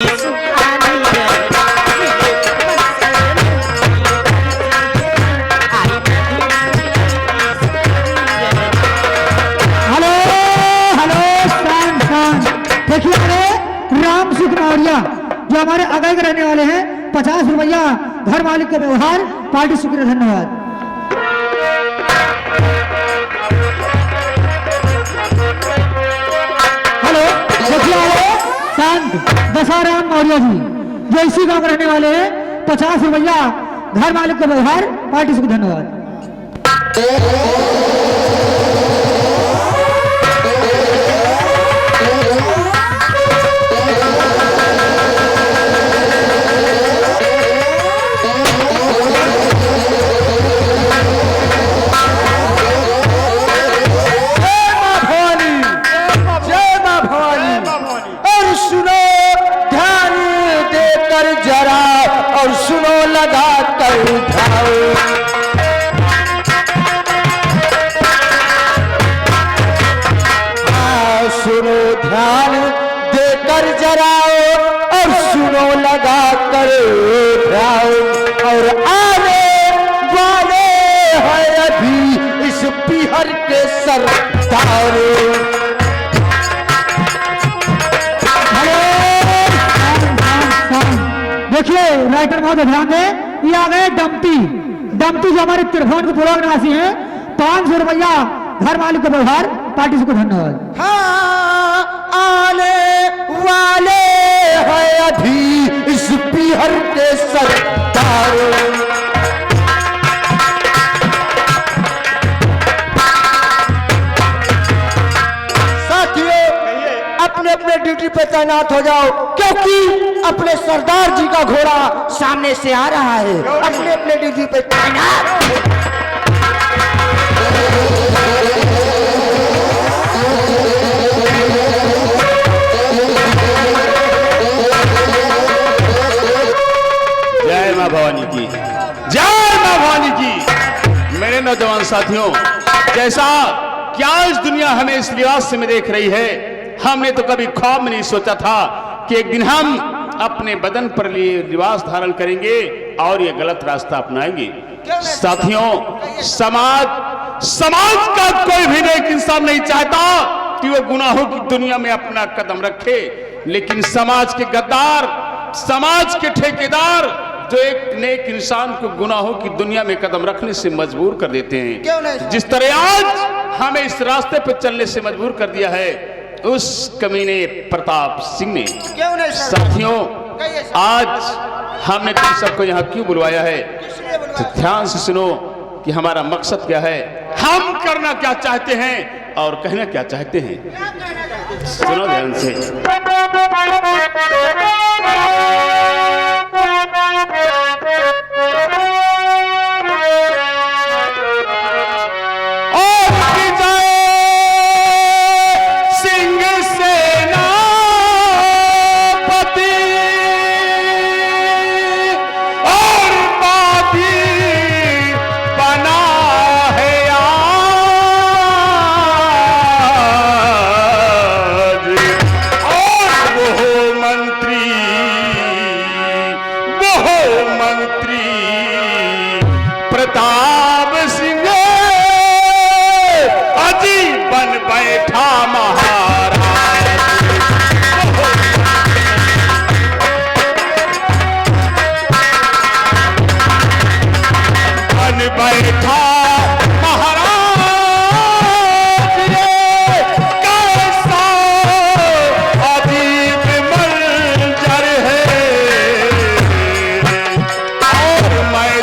जो हमारे अगल के रहने वाले हैं 50 रुपया घर मालिक का व्यवहार पार्टी शुक्रिया धन्यवाद। हेलो देखिए शांत दशाराम मौर्य जी जो इसी गांव के रहने वाले हैं 50 रुपया घर मालिक का व्यवहार पार्टी शुक्रिया धन्यवाद। और सुनो लगा कर उठाओ, सुनो ध्यान देकर जराओ और सुनो लगा कर उठाओ। और आने वाले हैं अभी इस पीहर के सरदार। देखिए राइटर बहुत ध्यान दें, ये आ गए डम्पटी डम्पटी जो हमारे त्रिभुवन के पूर्व निवासी हैं 500 रुपया घर मालिक का व्यवहार पार्टी को धन्यवाद। हाँ आने वाले हैं अभी इस पीहर के सरदार। अपने अपने ड्यूटी पे तैनात हो जाओ क्योंकि अपने सरदार जी का घोड़ा सामने से आ रहा है। अपने अपने ड्यूटी पे तैनात। जय मां भवानी की, जय मां भवानी की। मेरे नौजवान साथियों, जैसा क्या इस दुनिया हमें इस लिबास में देख रही है, हमने तो कभी ख्वाब में नहीं सोचा था कि एक दिन हम अपने बदन पर लिए लिबास धारण करेंगे और ये गलत रास्ता अपनाएंगे। साथियों, समाज का कोई भी नेक इंसान नहीं चाहता कि वो गुनाहों की दुनिया में अपना कदम रखे, लेकिन समाज के गद्दार, समाज के ठेकेदार जो एक नेक इंसान को गुनाहों की दुनिया में कदम रखने से मजबूर कर देते हैं। जिस तरह आज हमें इस रास्ते पर चलने से मजबूर कर दिया है उस कमीने प्रताप सिंह ने। साथियों, आज हमने तुम सबको यहाँ क्यों बुलवाया है, तो ध्यान से सुनो कि हमारा मकसद क्या है, हम करना क्या चाहते हैं और कहना क्या चाहते हैं। सुनो ध्यान से। प्रताप सिंह अजी बन बैठा महाराज, बन बैठा महाराज। कैसा अजीब मंजर है, और मैं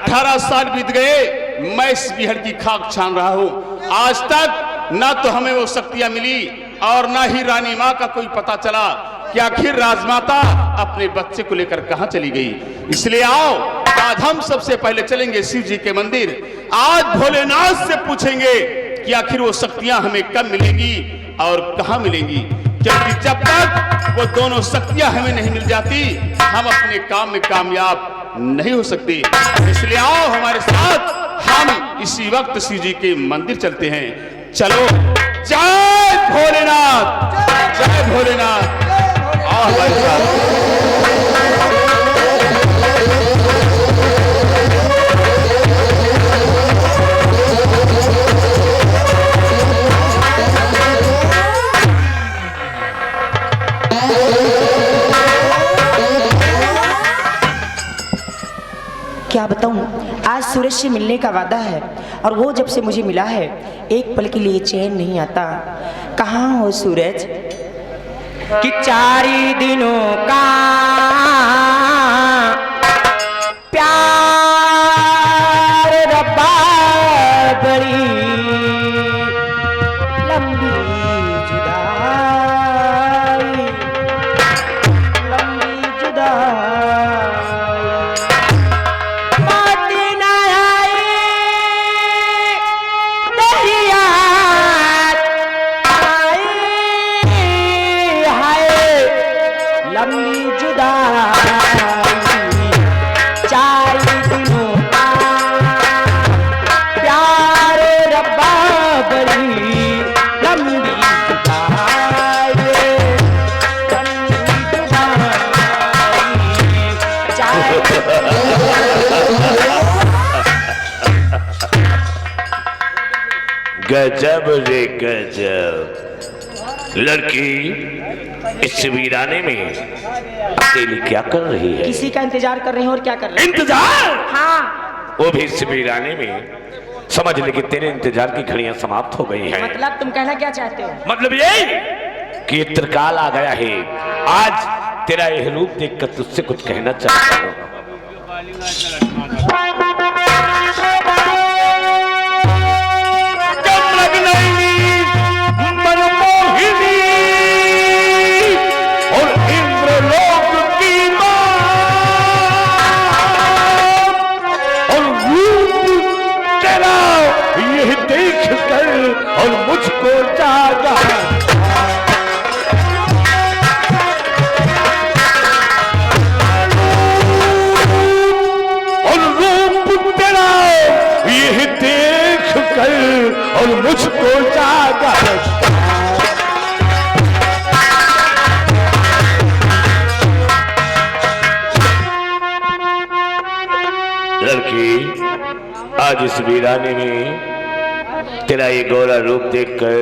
18 साल बीत गए, मैं इस बिहड़ की खाक छान रहा हूं। आज तक ना तो हमें वो शक्तियां मिली और ना ही रानी मां का कोई पता चला कि आखिर राजमाता अपने बच्चे को लेकर कहां चली गई। इसलिए आओ, आज हम सबसे पहले चलेंगे शिव जी के मंदिर। आज भोलेनाथ से पूछेंगे कि आखिर वो शक्तियां हमें कब मिलेंगी और कहां मिलेंगी, क्योंकि जब तक वो दोनों शक्तियां हमें नहीं मिल जाती, हम अपने काम में कामयाब नहीं हो सकते। इसलिए आओ हमारे साथ, हम इसी वक्त शिव जी के मंदिर चलते हैं। चलो, जय भोलेनाथ, जय भोलेनाथ। आओ हमारे साथ। क्या बताऊं, आज सूरज से मिलने का वादा है और वो जब से मुझे मिला है, एक पल के लिए चैन नहीं आता। कहाँ हो सूरज कि 4 दिनों का प्यार रब्बा बड़ी लंबी जुदाई, लंबी जुदाई। बाती ना आई तेरी याद आई, हाय लंबी जुदाई। 4 दिनों का प्यार रब्बा बड़ी लंबी जुदाई, लंबी जुदाई। गजब रे गजब। लड़की इस वीराने में अकेली क्या कर रही है? किसी का इंतजार कर रहे हैं। और क्या कर रहे हैं? इंतजार? हाँ। वो भी इस वीराने में। समझ ले कि तेरे इंतजार की घड़ियां समाप्त हो गई हैं। मतलब तुम कहना क्या चाहते हो? मतलब यही कि त्रिकाल आ गया है। आज तेरा यह रूप देखकर तुझसे कुछ कहना चाहता हूँ। और इंद्रलोक की मां और रूप तेरा यह देख कर और मुझको जागा। और रूप तेरा यह देख कर और मुझको जागा। लड़की, आज इस वीराने में तेरा ये गोरा रूप देखकर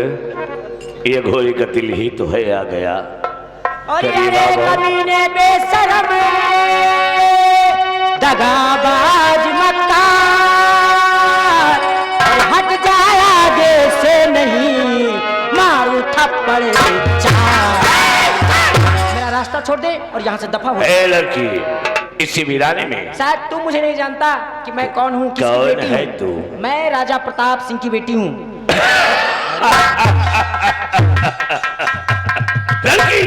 ये घोड़ी का दिल ही तो है आ गया। और करीब ये आओ। कमीने बेशरम दगाबाज मक्कार, और हट जाए आगे से नहीं मारू थप्पड़ चार। मेरा रास्ता छोड़ दे और यहाँ से दफा हो। ए लड़की, इसी वीराने में शायद तू मुझे नहीं जानता कि मैं कौन हूँ, किसकी कौन बेटी है हूँ। तू? मैं राजा प्रताप सिंह की बेटी हूँ। लड़की,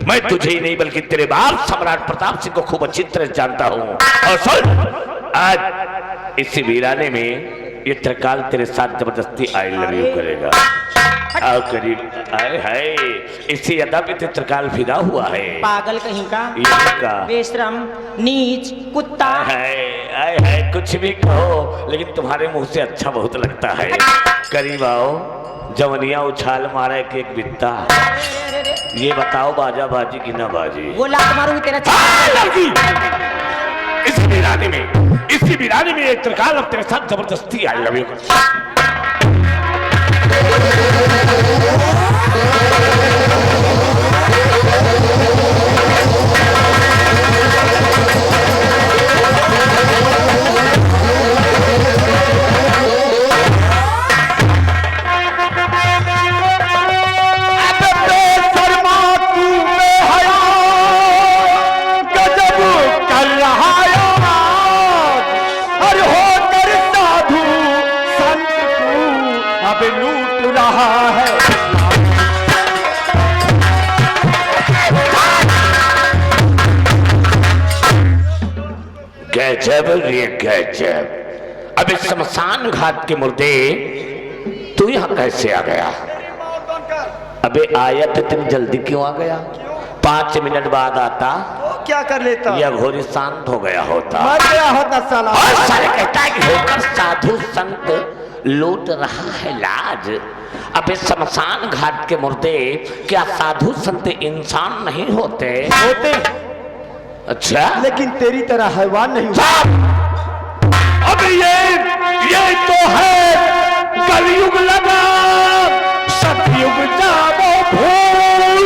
मैं तुझे ही नहीं बल्कि तेरे बाप सम्राट प्रताप सिंह को खूब अच्छी तरह जानता हूँ। और सुन, आज इसी वीराने में ये त्रिकाल तेरे साथ जबरदस्ती आई लव यू करेगा। आओ करीब। आए हाय, इसी अदा पे त्रिकाल फिदा हुआ है। पागल कहीं का, का बेशरम, नीच, कुत्ता। आए हाय, कुछ भी कहो लेकिन तुम्हारे मुंह से अच्छा बहुत लगता है। करीब आओ, जवनिया उछाल मारे के एक बित्ता। ये बताओ बाजा बाजी की ना बाजी? वो लात मारूंगी तेरा लड़की, इसी वीराने में एक त्रिकाल अब तेरे साथ जबरदस्ती आई लव यू। गजब रे गजब। अब इस शमशान घाट के मुर्दे तू यहाँ कैसे आ गया? अबे आया तो इतनी जल्दी क्यों आ गया? 5 मिनट बाद आता तो क्या कर लेता? यह घोरी शांत हो गया होता। मर गया होता साला। और साले कहता है कि होकर साधु संत लूट रहा है लाज। अब इस शमशान घाट के मुर्दे क्या साधु संत इंसान नहीं होते? होते, अच्छा, लेकिन तेरी तरह हैवान नहीं होते। अब ये तो है कलयुग लगा, सतयुग जाओ भूल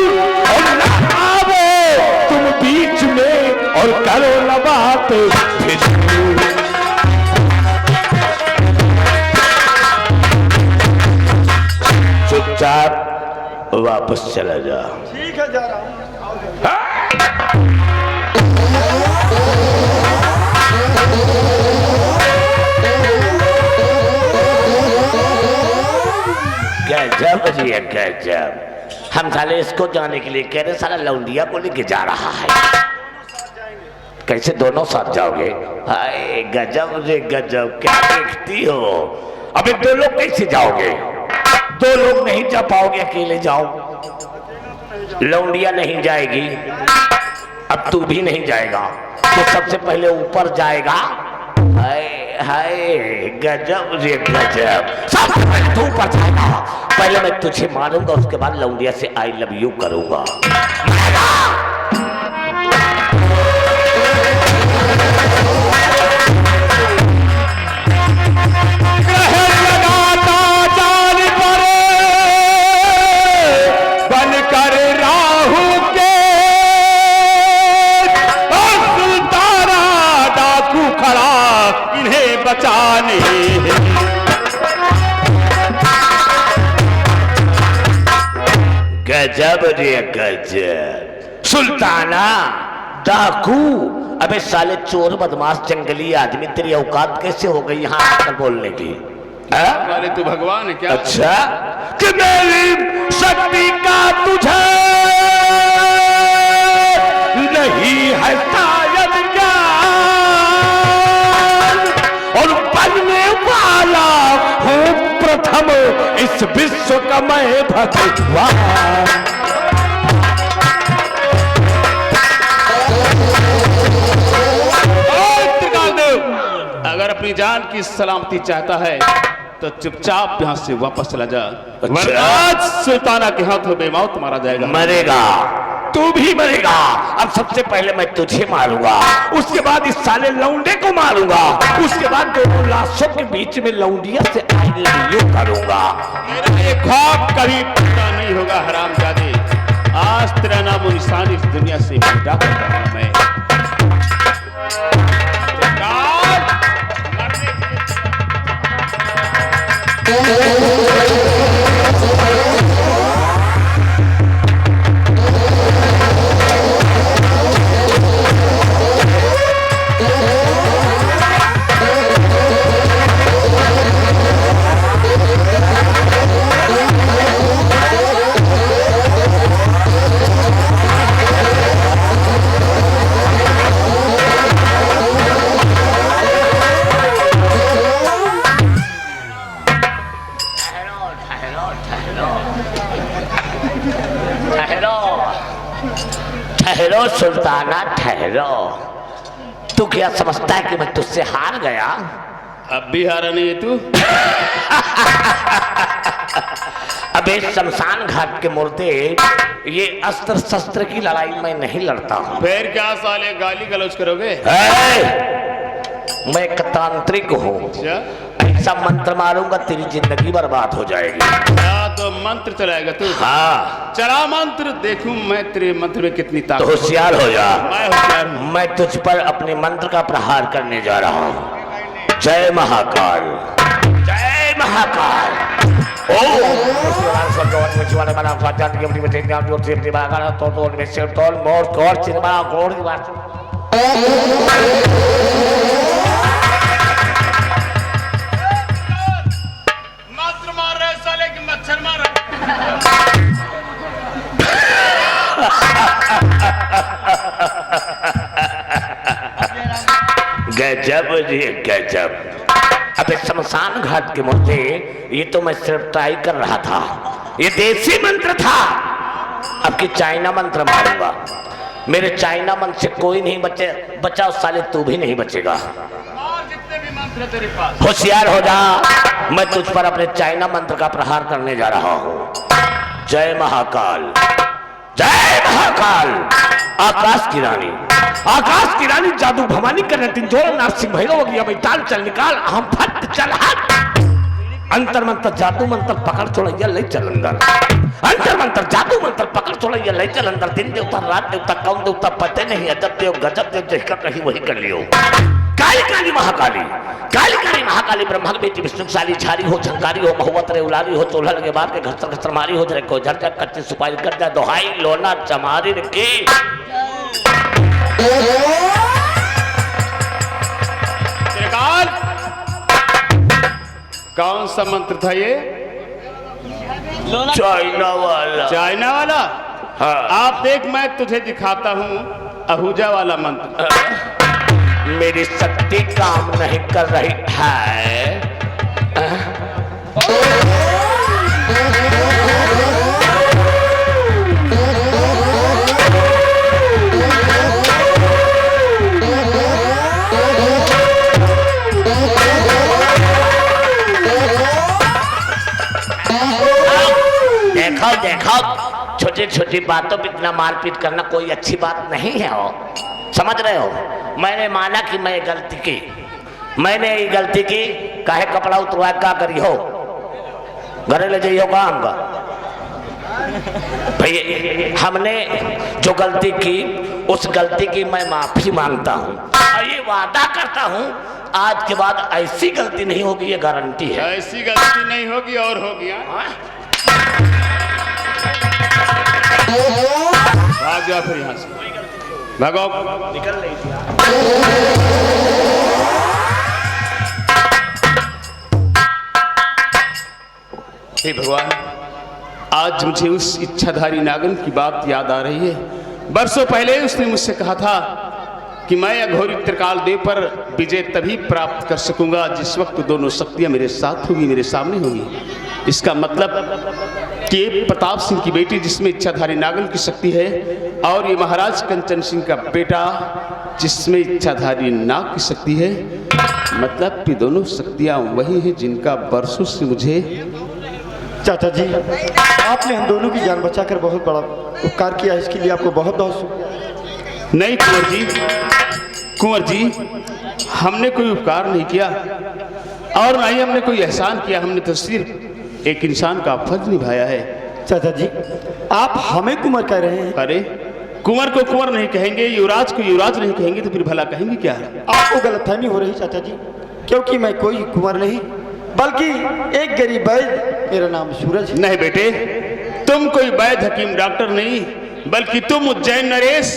और न आओ तुम बीच में और करो न बात फिजूल। चुपचाप वापस चला जा। ठीक है, जा रहा हूँ। गजब जी गजब। हम साले इसको जाने के लिए कह रहे, साला लौंडिया को लेके जा रहा है। कैसे दोनों साथ जाओगे? हाय गजब रे गजब, क्या देखती हो? अबे 2 लोग कैसे जाओगे? 2 लोग नहीं जा पाओगे, अकेले जाओ। लौंडिया नहीं जाएगी, अब तू भी नहीं जाएगा, तो सबसे पहले ऊपर जाएगा। हाय हाय गजब रे गजब। सबसे पहले तू ऊपर जाएगा, पहले मैं तुझे मारूंगा, उसके बाद लौंडिया से आई लव यू करूंगा। बचाने गजब रे गजब। सुल्ताना डाकू, अबे साले चोर बदमाश जंगली आदमी, तेरी औकात कैसे हो गई यहाँ आकर बोलने की? अरे तू भगवान है क्या? अच्छा, कि मेरी शक्ति का तुझे नहीं है शायद ज्ञान, और बनने वाला हूँ प्रथम इस विश्व का मैं भगवान। अगर अपनी जान की सलामती चाहता है तो चुपचाप यहाँ से वापस चला जा, वरना सुल्ताना के हाथों में मौत मारा जाएगा। मरेगा, तू भी मरेगा। अब सबसे पहले मैं तुझे मारूंगा, उसके बाद इस साले लौंडे को मारूंगा, उसके बाद 2 लाशों के बीच में लौंडिया से आई लव यू करूंगा। मेरा ये ख्वाब कभी पूरा नहीं होगा हरामजादे। आज तेरा नाम निशान इस दुनिया से मिटा करता हूं मैं। ठहरो सुल्ताना ठहरो। तू क्या समझता है कि मैं तुझसे हार गया? अब भी हारा नहीं है तू? अबे शमशान घाट के मुर्दे, ये अस्त्र शस्त्र की लड़ाई में नहीं लड़ता हूँ। फिर क्या साले गाली गलौज करोगे? मैं एक तांत्रिक हूँ, ऐसा मंत्र मारूंगा तेरी जिंदगी बर्बाद हो जाएगी। क्या तो मंत्र चलाएगा तू? हाँ चला मंत्र, देखूं मैं तेरे मंत्र में कितनी तो ताकत। होशियार हो जा। मैं होशियार हूं। मैं तुझ पर अपने मंत्र का प्रहार करने जा रहा हूँ। जय महाकाल, जय महाकाल। मंत्र मार रहे साले की मच्छर मार रहे। गजब जी गजब। अबे शमशान घाट के मुद्दे ये तो मैं सिर्फ ट्राई कर रहा था, ये देसी मंत्र था। अब की चाइना मंत्र मारूंगा। मेरे चाइना मंत्र से कोई नहीं बचा उस साले तू भी नहीं बचेगा। होशियार हो जा, मैं तुझ पर अपने चाइना मंत्र का प्रहार करने जा रहा हूं। जय महाकाल, जय महाकाल। आकाश की रानी जादू भवानी कर तिंजोर नारसिंह भैरव की अभी ताल चल निकाल हम फट चल हट। अंतर मंत्र जादू मंत्र पकड़ छोड़ैया ले चल अंदर। अंतर मंत्र जादू मंत्र पकड़ छोड़ैया ले चल अंदर। दिन देवता रात देवता कौन देवता पते नहीं, अजब देव गजब देव जो कर रही वही कर लियो। काली महाकाली ब्रह्मा की बेटी विष्णुशाली झारी हो झंकारी हो महुवत रे उलारी हो चोला लगे बार के घसर मारी हो जरे को झरझर कच्ची सुपारी कर जा दोहाई लोना चमारी की। त्रिकाल कौन सा मंत्र था ये? चाइना वाला। हाँ। आप देख मैं तुझे दिखाता हूँ आहूजा वाला मंत्र। मेरी शक्ति काम नहीं कर रही है। देखो छोटी छोटी बातों पर इतना मारपीट करना कोई अच्छी बात नहीं है। हो समझ रहे हो? मैंने माना कि मैंने ये गलती की काहे कपड़ा उतरवा का करी हो घरे ले जाइयो काम का भाई। हमने जो गलती की उस गलती की मैं माफी मांगता हूँ और ये वादा करता हूँ आज के बाद ऐसी गलती नहीं होगी, ये गारंटी है। ऐसी गलती नहीं होगी और होगी। भाग जा फिर यहाँ से, भागो। निकल रही थी। हे भगवान, आज मुझे उस इच्छाधारी नागन की बात याद आ रही है। बरसों पहले उसने मुझसे कहा था कि मैं अघोरी त्रिकाल देव पर विजय तभी प्राप्त कर सकूंगा जिस वक्त दोनों शक्तियां मेरे साथ होगी, मेरे सामने होगी। इसका मतलब कि प्रताप सिंह की बेटी जिसमें इच्छाधारी नागन की शक्ति है और ये महाराज कंचन सिंह का बेटा जिसमें इच्छाधारी नाग की शक्ति है, मतलब कि दोनों शक्तियां वही हैं जिनका बरसों से मुझे। चाचा जी, आपने हम दोनों की जान बचाकर बहुत बड़ा उपकार किया, इसके लिए आपको बहुत बहुत शुक्रिया। नहीं कुंवर जी, हमने कोई उपकार नहीं किया और ना ही हमने कोई एहसान किया। हमने तो सिर्फ एक इंसान का फर्ज निभाया है। चाचा जी, आप हमें कुंवर कह रहे हैं? अरे कुंवर को कुंवर नहीं कहेंगे, युवराज को युवराज नहीं कहेंगे तो फिर भला कहेंगे क्या? आपको गलतफहमी हो रही चाचा जी, क्योंकि मैं कोई कुंवर नहीं बल्कि एक गरीब वैद्य, मेरा नाम सूरज। नहीं बेटे, तुम कोई वैद्य हकीम डॉक्टर नहीं बल्कि तुम उज्जैन नरेश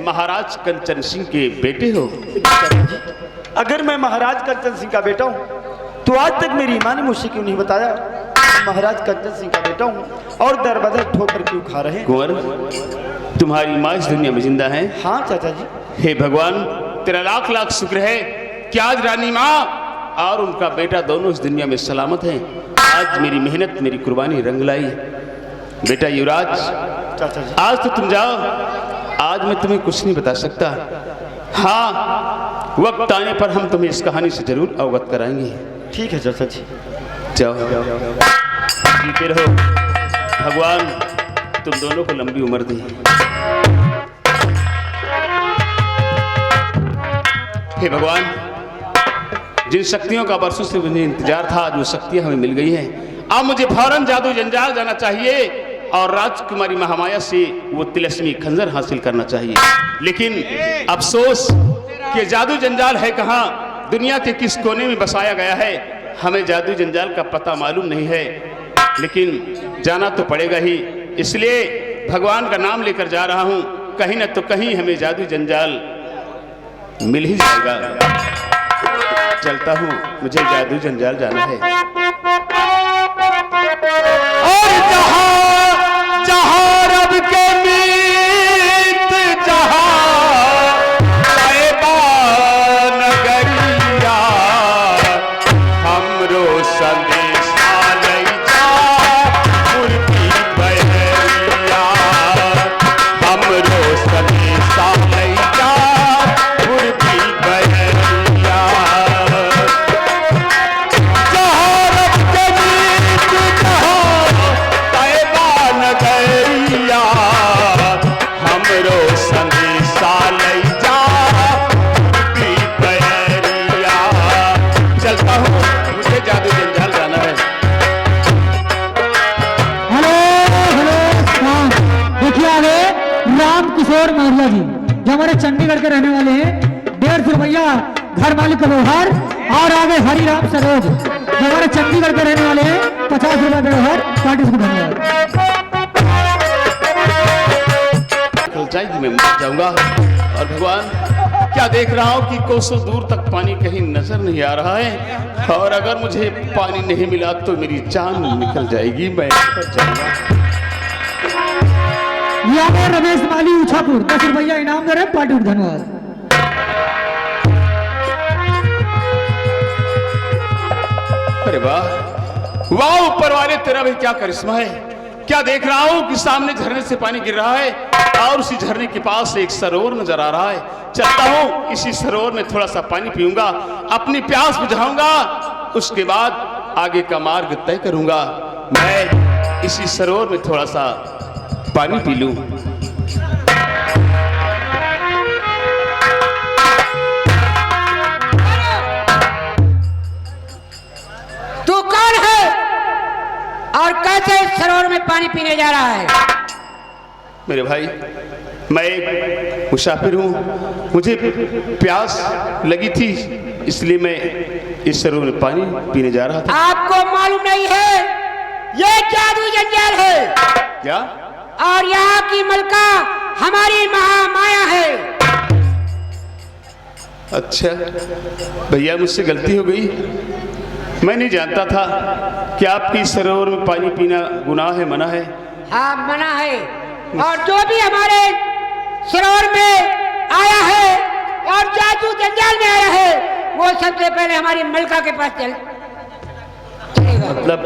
महाराज कंचन सिंह के बेटे हो। अगर मैं महाराज कंचन सिंह का बेटा हूँ तो आज तक मेरी माँ ने मुझसे क्यों नहीं बताया महाराज कंचन सिंह का बेटा हूँ और दर बदर ठोकर क्यों खा रहे हैं? कुंवर, तुम्हारी माँ इस दुनिया में जिंदा है? हाँ चाचा जी। हे भगवान, तेरा लाख लाख शुक्र है कि आज रानी माँ और उनका बेटा दोनों इस दुनिया में सलामत हैं। आज मेरी मेहनत, मेरी कुर्बानी रंग लाई। बेटा युवराज, चाचा जी, आज तो तुम जाओ, आज मैं तुम्हें कुछ नहीं बता सकता। हाँ, वक्त आने पर हम तुम्हें इस कहानी से जरूर अवगत कराएंगे। ठीक है चाचा जी, जाओ। जीते रहो, भगवान तुम दोनों को लंबी उम्र दी। हे भगवान, जिन शक्तियों का बरसों से मुझे इंतजार था, जो शक्तियां हमें मिल गई हैं, अब मुझे फौरन जादू जंजाल जाना चाहिए और राजकुमारी महामाया से वो तिलस्मी खंजर हासिल करना चाहिए। लेकिन अफसोस कि जादू जंजाल है कहाँ, दुनिया के किस कोने में बसाया गया है, हमें जादू जंजाल का पता मालूम नहीं है। लेकिन जाना तो पड़ेगा ही, इसलिए भगवान का नाम लेकर जा रहा हूँ। कहीं न तो कहीं हमें जादू जंजाल मिल ही जाएगा। चलता हूँ, मुझे जादू जंजाल जाना है। और जहाँ जहाँ रब के मीत, जहाँ साहिबा नगरी, मौर्य जी जो हमारे चंडीगढ़ के रहने वाले हैं, 150 रुपया घर मालिक का व्यवहार। और आगे हरिराम सरोज जो हमारे चंडीगढ़ के रहने वाले हैं, 50 रुपया व्यवहार। पार्टी को धन्यवाद। जाएगी मैं मर जाऊंगा। और भगवान क्या देख रहा हूं कि कोसों दूर तक पानी कहीं नजर नहीं आ रहा है, और अगर मुझे पानी नहीं मिला तो मेरी जान निकल जाएगी, मैं मर जाऊंगा। यहाँ पर रमेश माली ऊछापुर 10 रुपया इनाम दे रहे हैं। पार्टी को धन्यवाद। अरे वाह वाह, ऊपर वाले तेरा भी क्या करिश्मा है। क्या देख रहा हूं कि सामने झरने से पानी गिर रहा है, और उसी झरने के पास एक सरोवर नजर आ रहा है। चलता हूं, इसी सरोवर में थोड़ा सा पानी पीऊंगा, अपनी प्यास बुझाऊंगा, उसके बाद आगे का मार्ग तय करूंगा। मैं इसी सरोवर में थोड़ा सा पानी पी लूं। तू कौन है और कैसे इस सरोवर में पानी पीने जा रहा है? मेरे भाई, मैं एक मुसाफिर हूँ, मुझे प्यास लगी थी, इसलिए मैं इस सरोवर में पानी पीने जा रहा था। आपको मालूम नहीं है ये जादू जंजाल है क्या? और यहाँ की मलका हमारी महामाया है। अच्छा भैया, मुझसे गलती हो गई। मैं नहीं जानता था कि आपकी सरोवर में पानी पीना गुनाह है, मना है। हाँ मना है, और जो भी हमारे सरोवर में आया है और जादू जंजाल में आया है, वो सबसे पहले हमारी मलका के पास चलेगा। मतलब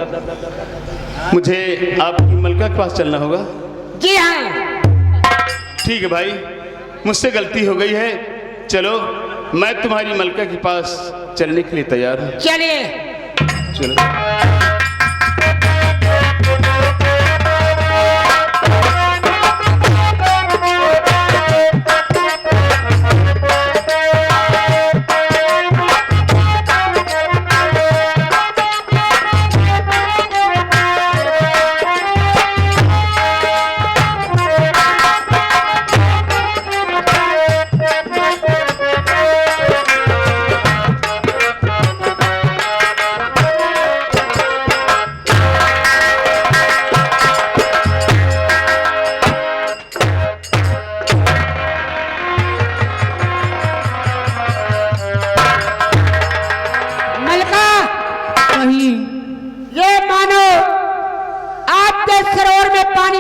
मुझे आपकी मलका के पास चलना होगा? जी हाँ। ठीक है भाई, मुझसे गलती हो गई है। चलो, मैं तुम्हारी मलका के पास चलने के लिए तैयार हूँ। चलिए। चलो।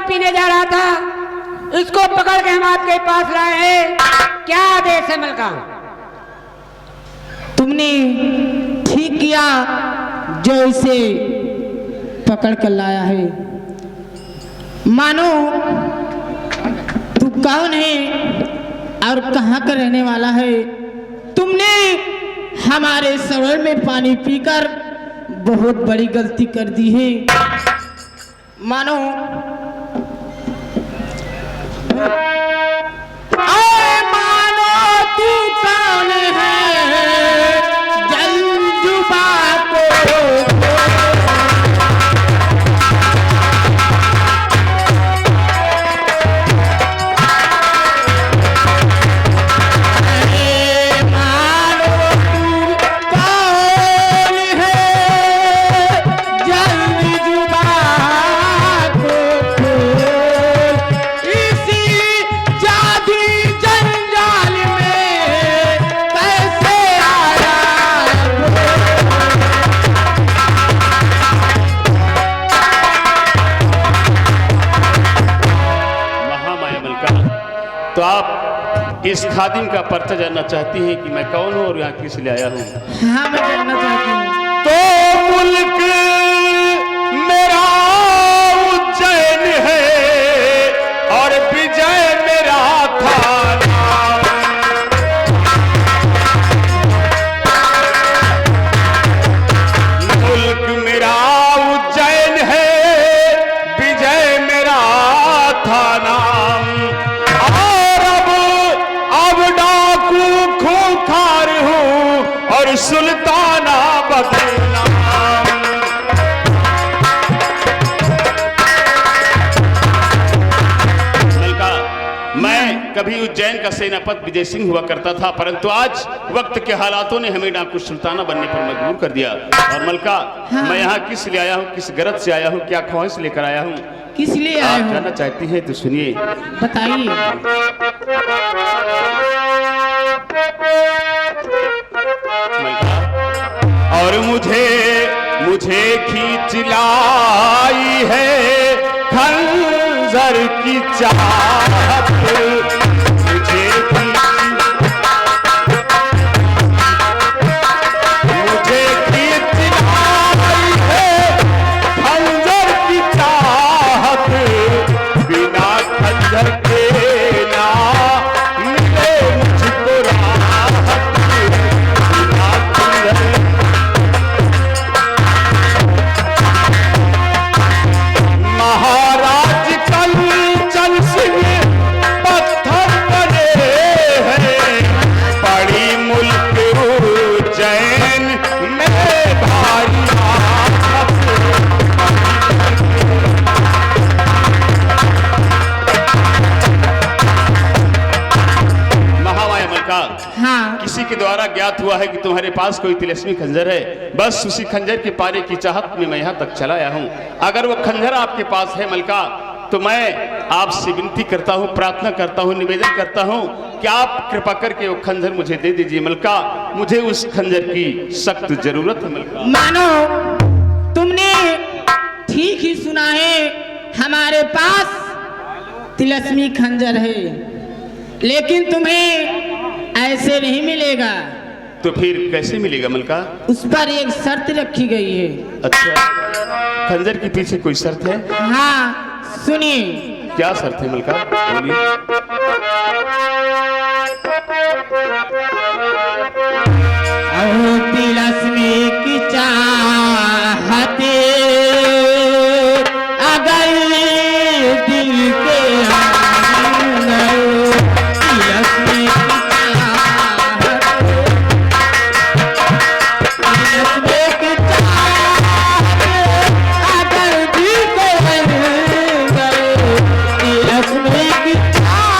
पीने जा रहा था, इसको पकड़ के हम आपके पास लाए हैं। क्या आदेश है मलका? तुमने ठीक किया जो इसे पकड़ कर लाया है। मानो तू कौन है और कहाँ का रहने वाला है। तुमने हमारे सरोवर में पानी पीकर बहुत बड़ी गलती कर दी है। मानो तू कौन है, जलजुबा को तो आप इस खादिम का परिचय जानना चाहती हैं कि मैं कौन हूँ और यहाँ किस लिए आया हूँ? हाँ, मैं जानना चाहती हूँ। तो मुल्क मेरा उज्जैन है और विजय मेरा थाना। मुल्क मेरा उज्जैन है, विजय मेरा थाना। और सुल्ताना बदलना। मलका, मैं कभी उज्जैन का सेनापति विजय सिंह हुआ करता था, परंतु आज वक्त के हालातों ने हमें डाकू सुल्ताना बनने पर मजबूर कर दिया। और मलका, मैं यहाँ किस लिए आया हूँ, किस गरज से आया हूँ, क्या ख्वाहिश लेकर आया हूँ, किस लिए आए आप हो? जानना चाहती हैं तो सुनिए। बताइए। और मुझे खींच लाई है खंजर की चाहत, मुझे खींच लाई है खंजर की चाहत, बिना खंजर के ना मिले मुझको राहत, बिना खंजर। महाराज कंचन सिंह पत्थर बने हैं, बड़ी मुल्क उज्जैन में भारी आफत। महामाया मलका, हाँ। किसी के द्वारा ज्ञात हुआ है कि तुम्हारे पास कोई तिलस्मी खंजर है, बस उसी खंजर के पाने की चाहत में मैं यहाँ तक चला आया हूँ। अगर वो खंजर आपके पास है मलका, तो मैं आपसे विनती करता हूँ, प्रार्थना करता हूँ, निवेदन करता हूँ कि आप कृपा करके वो खंजर मुझे दे दीजिए मलका। मुझे उस खंजर की सख्त जरूरत है मलका। मानो तुमने ठीक ही सुना है, हमारे पास तिलस्मी खंजर है, लेकिन तुम्हें ऐसे नहीं मिलेगा। तो फिर कैसे मिलेगा मलका? उस पर एक शर्त रखी गई है। अच्छा, खंजर के पीछे कोई शर्त है? हाँ, सुनिए। क्या शर्त है मलका, बोलिए। तिलस्मी की चाहते अगर दिल के अंदर, तिलस्मी की चाहते, तिलस्मी की चाहते अगर दिल के अंदर, तिलस्मी की चाहते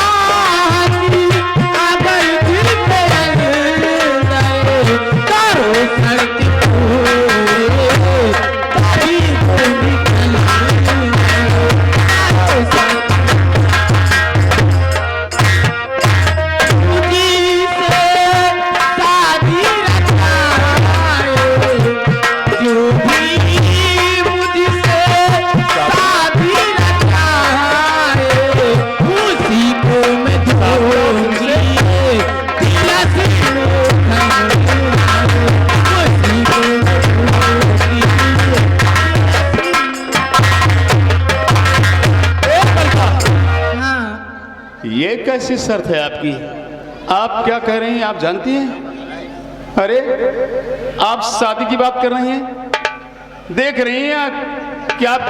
अगर दिल के अंदर, करो शर्त पूरी, तभी तो निकलेंगे, करो शर्त। मुझी से शादी रचाए, जो भी मुझसे शादी रचाए, उसी को मैं दूंगी तिलस्मी खंजर, उसी को मैं दूंगी। हाँ, ये कैसी शर्त है आपकी? आप क्या कह रही हैं, आप जानती हैं? अरे, आप शादी की बात कर रही हैं, देख रही हैं कि आप